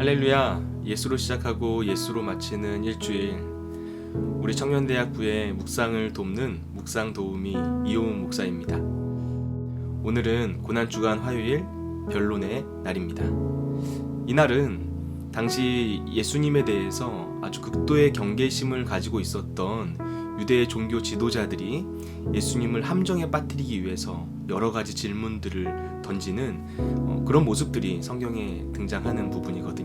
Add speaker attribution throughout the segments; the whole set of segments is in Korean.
Speaker 1: 할렐루야, 예수로 시작하고 예수로 마치는 일주일. 우리 청년대학부의 묵상을 돕는 묵상 도우미 이호은 목사입니다. 오늘은 고난주간 화요일 변론의 날입니다. 이날은 당시 예수님에 대해서 아주 극도의 경계심을 가지고 있었던 유대 종교 지도자들이 예수님을 함정에 빠뜨리기 위해서 여러 가지 질문들을 던지는 그런 모습들이 성경에 등장하는 부분이거든요.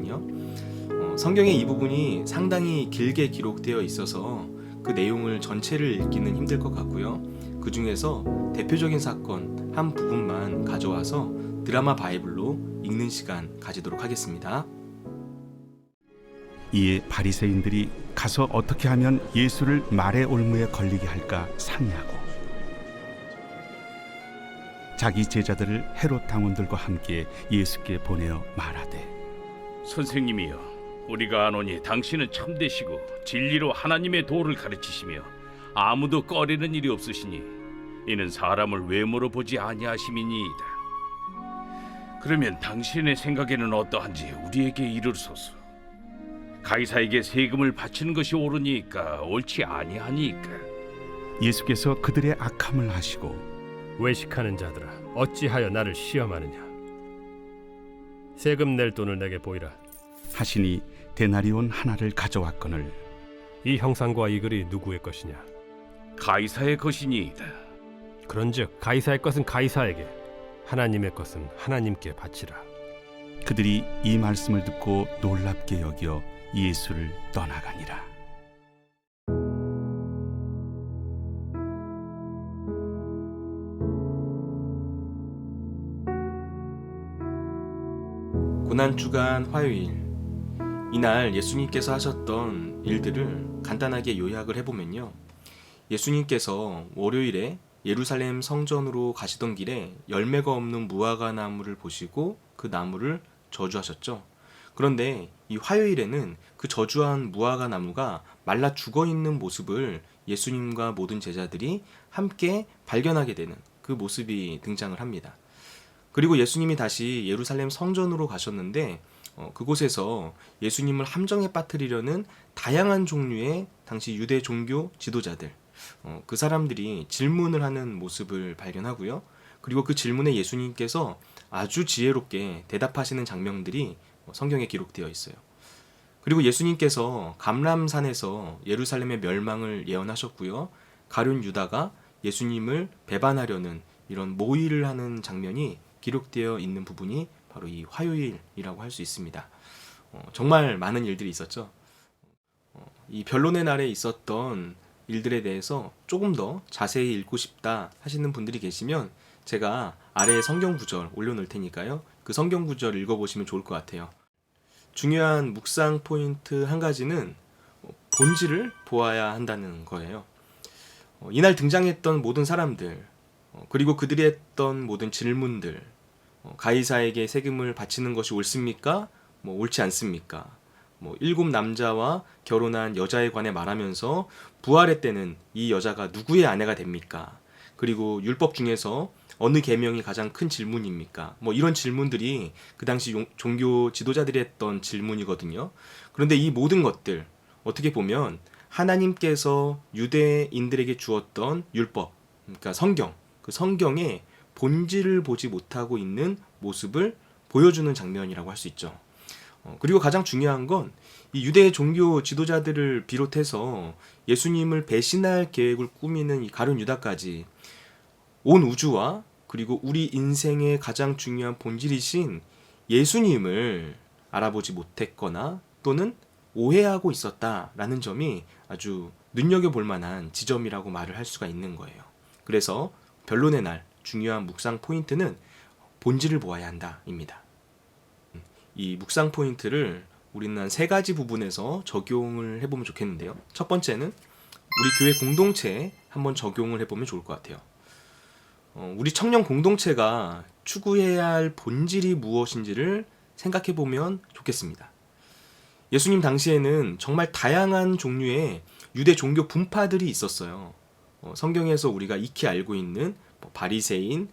Speaker 1: 성경에 이 부분이 상당히 길게 기록되어 있어서 그 내용을 전체를 읽기는 힘들 것 같고요. 그 중에서 대표적인 사건 한 부분만 가져와서 드라마 바이블로 읽는 시간 가지도록 하겠습니다.
Speaker 2: 이에 바리새인들이 가서 어떻게 하면 예수를 말의 올무에 걸리게 할까 상의하고 자기 제자들을 헤롯 당원들과 함께 예수께 보내어 말하되,
Speaker 3: 선생님이여, 우리가 아노니 당신은 참되시고 진리로 하나님의 도를 가르치시며 아무도 꺼리는 일이 없으시니 이는 사람을 외모로 보지 아니하심이니이다. 그러면 당신의 생각에는 어떠한지 우리에게 이르소서. 가이사에게 세금을 바치는 것이 옳으니까 옳지 아니하니까?
Speaker 2: 예수께서 그들의 악함을 아시고
Speaker 4: 외식하는 자들아, 어찌하여 나를 시험하느냐? 세금 낼 돈을 내게 보이라.
Speaker 2: 하시니 데나리온 하나를 가져왔거늘
Speaker 4: 이 형상과 이 글이 누구의 것이냐?
Speaker 3: 가이사의 것이니이다.
Speaker 4: 그런즉 가이사의 것은 가이사에게, 하나님의 것은 하나님께 바치라.
Speaker 2: 그들이 이 말씀을 듣고 놀랍게 여겨 예수를 떠나가니라.
Speaker 1: 고난주간 화요일, 이날 예수님께서 하셨던 일들을 간단하게 요약을 해보면요, 예수님께서 월요일에 예루살렘 성전으로 가시던 길에 열매가 없는 무화과 나무를 보시고 그 나무를 저주하셨죠. 그런데 이 화요일에는 그 저주한 무화과 나무가 말라 죽어있는 모습을 예수님과 모든 제자들이 함께 발견하게 되는 그 모습이 등장을 합니다. 그리고 예수님이 다시 예루살렘 성전으로 가셨는데 그곳에서 예수님을 함정에 빠뜨리려는 다양한 종류의 당시 유대 종교 지도자들, 그 사람들이 질문을 하는 모습을 발견하고요. 그리고 그 질문에 예수님께서 아주 지혜롭게 대답하시는 장면들이 성경에 기록되어 있어요. 그리고 예수님께서 감람산에서 예루살렘의 멸망을 예언하셨고요. 가룟 유다가 예수님을 배반하려는 이런 모의를 하는 장면이 기록되어 있는 부분이 바로 이 화요일이라고 할 수 있습니다. 정말 많은 일들이 있었죠. 이 변론의 날에 있었던 일들에 대해서 조금 더 자세히 읽고 싶다 하시는 분들이 계시면 제가 아래에 성경 구절 올려놓을 테니까요. 그 성경 구절 읽어보시면 좋을 것 같아요. 중요한 묵상 포인트 한 가지는 본질을 보아야 한다는 거예요. 이날 등장했던 모든 사람들, 그리고 그들이 했던 모든 질문들, 가이사에게 세금을 바치는 것이 옳습니까? 옳지 않습니까? 7 남자와 결혼한 여자에 관해 말하면서 부활의 때는 이 여자가 누구의 아내가 됩니까? 그리고 율법 중에서 어느 계명이 가장 큰 질문입니까? 이런 질문들이 그 당시 종교 지도자들이 했던 질문이거든요. 그런데 이 모든 것들, 어떻게 보면 하나님께서 유대인들에게 주었던 율법, 그러니까 성경, 그 성경의 본질을 보지 못하고 있는 모습을 보여주는 장면이라고 할 수 있죠. 그리고 가장 중요한 건 이 유대 종교 지도자들을 비롯해서 예수님을 배신할 계획을 꾸미는 이 가룟 유다까지 온 우주와 그리고 우리 인생의 가장 중요한 본질이신 예수님을 알아보지 못했거나 또는 오해하고 있었다라는 점이 아주 눈여겨볼 만한 지점이라고 말을 할 수가 있는 거예요. 그래서 변론의 날 중요한 묵상 포인트는 본질을 보아야 한다입니다. 이 묵상 포인트를 우리는 한 3가지 부분에서 적용을 해보면 좋겠는데요. 첫 번째는 우리 교회 공동체에 한번 적용을 해보면 좋을 것 같아요. 우리 청년 공동체가 추구해야 할 본질이 무엇인지를 생각해보면 좋겠습니다. 예수님 당시에는 정말 다양한 종류의 유대 종교 분파들이 있었어요. 성경에서 우리가 익히 알고 있는 바리새인,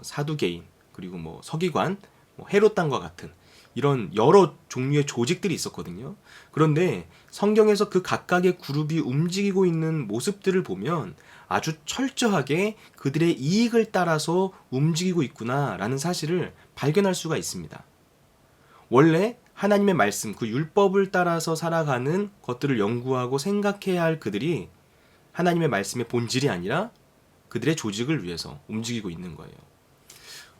Speaker 1: 사두개인, 그리고 서기관, 헤롯당과 같은 이런 여러 종류의 조직들이 있었거든요. 그런데 성경에서 그 각각의 그룹이 움직이고 있는 모습들을 보면 아주 철저하게 그들의 이익을 따라서 움직이고 있구나라는 사실을 발견할 수가 있습니다. 원래 하나님의 말씀, 그 율법을 따라서 살아가는 것들을 연구하고 생각해야 할 그들이 하나님의 말씀의 본질이 아니라 그들의 조직을 위해서 움직이고 있는 거예요.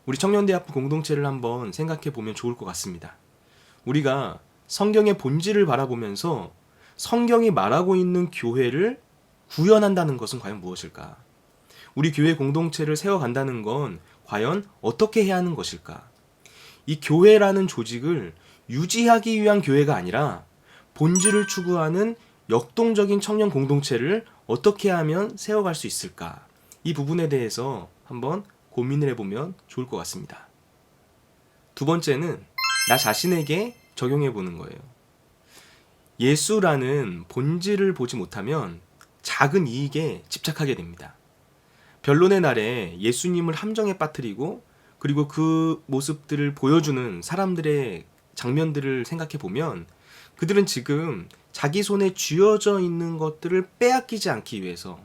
Speaker 1: 우리 청년대학부 공동체를 한번 생각해 보면 좋을 것 같습니다. 우리가 성경의 본질을 바라보면서 성경이 말하고 있는 교회를 구현한다는 것은 과연 무엇일까? 우리 교회 공동체를 세워간다는 건 과연 어떻게 해야 하는 것일까? 이 교회라는 조직을 유지하기 위한 교회가 아니라 본질을 추구하는 역동적인 청년 공동체를 어떻게 하면 세워갈 수 있을까? 이 부분에 대해서 한번 고민을 해보면 좋을 것 같습니다. 두 번째는 나 자신에게 적용해 보는 거예요. 예수라는 본질을 보지 못하면 작은 이익에 집착하게 됩니다. 변론의 날에 예수님을 함정에 빠뜨리고 그리고 그 모습들을 보여주는 사람들의 장면들을 생각해 보면 그들은 지금 자기 손에 쥐어져 있는 것들을 빼앗기지 않기 위해서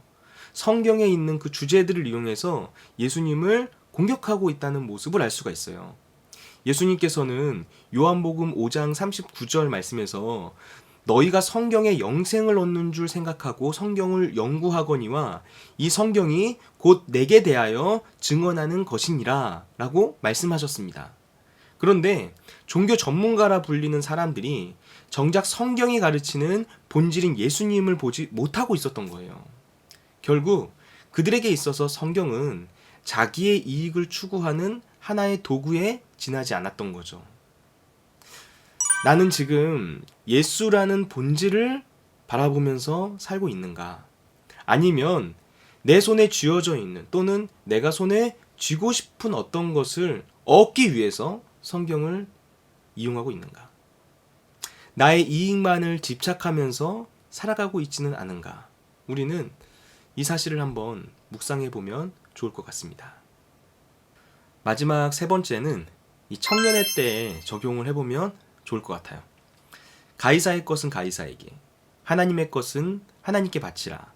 Speaker 1: 성경에 있는 그 주제들을 이용해서 예수님을 공격하고 있다는 모습을 알 수가 있어요. 예수님께서는 요한복음 5장 39절 말씀에서 너희가 성경에 영생을 얻는 줄 생각하고 성경을 연구하거니와 이 성경이 곧 내게 대하여 증언하는 것이니라 라고 말씀하셨습니다. 그런데 종교 전문가라 불리는 사람들이 정작 성경이 가르치는 본질인 예수님을 보지 못하고 있었던 거예요. 결국 그들에게 있어서 성경은 자기의 이익을 추구하는 하나의 도구에 지나지 않았던 거죠. 나는 지금 예수라는 본질을 바라보면서 살고 있는가? 아니면 내 손에 쥐어져 있는 또는 내가 손에 쥐고 싶은 어떤 것을 얻기 위해서 성경을 이용하고 있는가? 나의 이익만을 집착하면서 살아가고 있지는 않은가? 우리는 이 사실을 한번 묵상해 보면 좋을 것 같습니다. 마지막 세 번째는 이 청년의 때에 적용을 해보면 좋을 것 같아요. 가이사의 것은 가이사에게, 하나님의 것은 하나님께 바치라.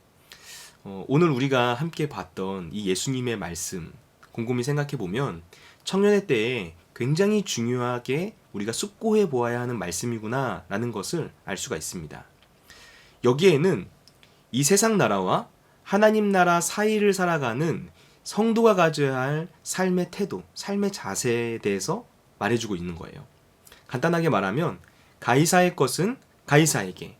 Speaker 1: 오늘 우리가 함께 봤던 이 예수님의 말씀 곰곰이 생각해 보면 청년의 때에 굉장히 중요하게 우리가 숙고해 보아야 하는 말씀이구나 라는 것을 알 수가 있습니다. 여기에는 이 세상 나라와 하나님 나라 사이를 살아가는 성도가 가져야 할 삶의 태도, 삶의 자세에 대해서 말해주고 있는 거예요. 간단하게 말하면 가이사의 것은 가이사에게,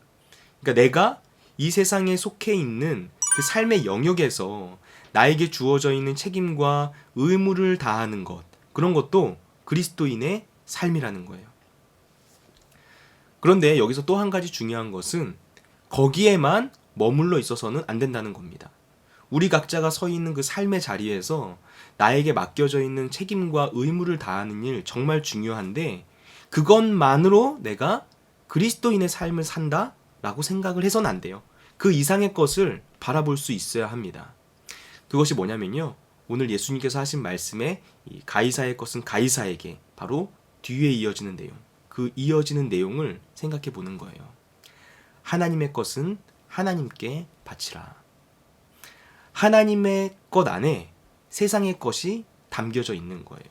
Speaker 1: 그러니까 내가 이 세상에 속해 있는 그 삶의 영역에서 나에게 주어져 있는 책임과 의무를 다하는 것, 그런 것도 그리스도인의 삶이라는 거예요. 그런데 여기서 또 한 가지 중요한 것은 거기에만 머물러 있어서는 안 된다는 겁니다. 우리 각자가 서 있는 그 삶의 자리에서 나에게 맡겨져 있는 책임과 의무를 다하는 일 정말 중요한데 그것만으로 내가 그리스도인의 삶을 산다라고 생각을 해서는 안 돼요. 그 이상의 것을 바라볼 수 있어야 합니다. 그것이 뭐냐면요. 오늘 예수님께서 하신 말씀에 이 가이사의 것은 가이사에게, 바로 뒤에 이어지는 내용, 그 이어지는 내용을 생각해 보는 거예요. 하나님의 것은 하나님께 바치라. 하나님의 것 안에 세상의 것이 담겨져 있는 거예요.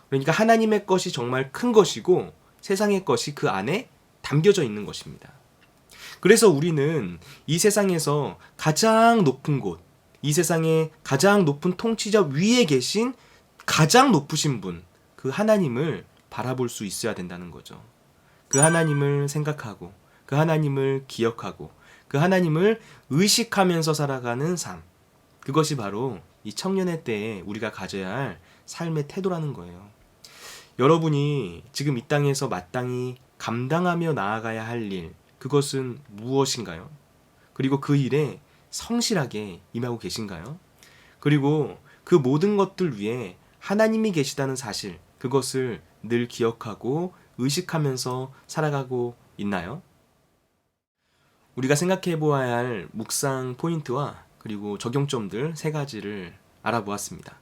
Speaker 1: 그러니까 하나님의 것이 정말 큰 것이고 세상의 것이 그 안에 담겨져 있는 것입니다. 그래서 우리는 이 세상에서 가장 높은 곳, 이 세상의 가장 높은 통치자 위에 계신 가장 높으신 분, 그 하나님을 바라볼 수 있어야 된다는 거죠. 그 하나님을 생각하고 그 하나님을 기억하고 그 하나님을 의식하면서 살아가는 삶, 그것이 바로 이 청년의 때에 우리가 가져야 할 삶의 태도라는 거예요. 여러분이 지금 이 땅에서 마땅히 감당하며 나아가야 할 일, 그것은 무엇인가요? 그리고 그 일에 성실하게 임하고 계신가요? 그리고 그 모든 것들 위에 하나님이 계시다는 사실, 그것을 늘 기억하고 의식하면서 살아가고 있나요? 우리가 생각해 보아야 할 묵상 포인트와 그리고 적용점들 세 가지를 알아보았습니다.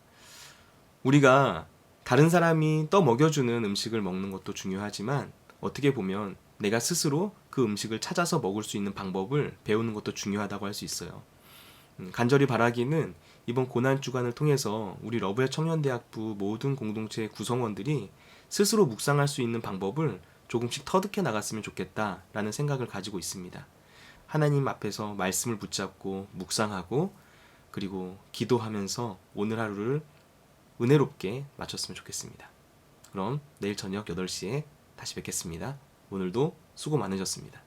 Speaker 1: 우리가 다른 사람이 떠 먹여주는 음식을 먹는 것도 중요하지만 어떻게 보면 내가 스스로 그 음식을 찾아서 먹을 수 있는 방법을 배우는 것도 중요하다고 할 수 있어요. 간절히 바라기는 이번 고난주간을 통해서 우리 러브의 청년대학부 모든 공동체 구성원들이 스스로 묵상할 수 있는 방법을 조금씩 터득해 나갔으면 좋겠다라는 생각을 가지고 있습니다. 하나님 앞에서 말씀을 붙잡고 묵상하고 그리고 기도하면서 오늘 하루를 은혜롭게 마쳤으면 좋겠습니다. 그럼 내일 저녁 8시에 다시 뵙겠습니다. 오늘도 수고 많으셨습니다.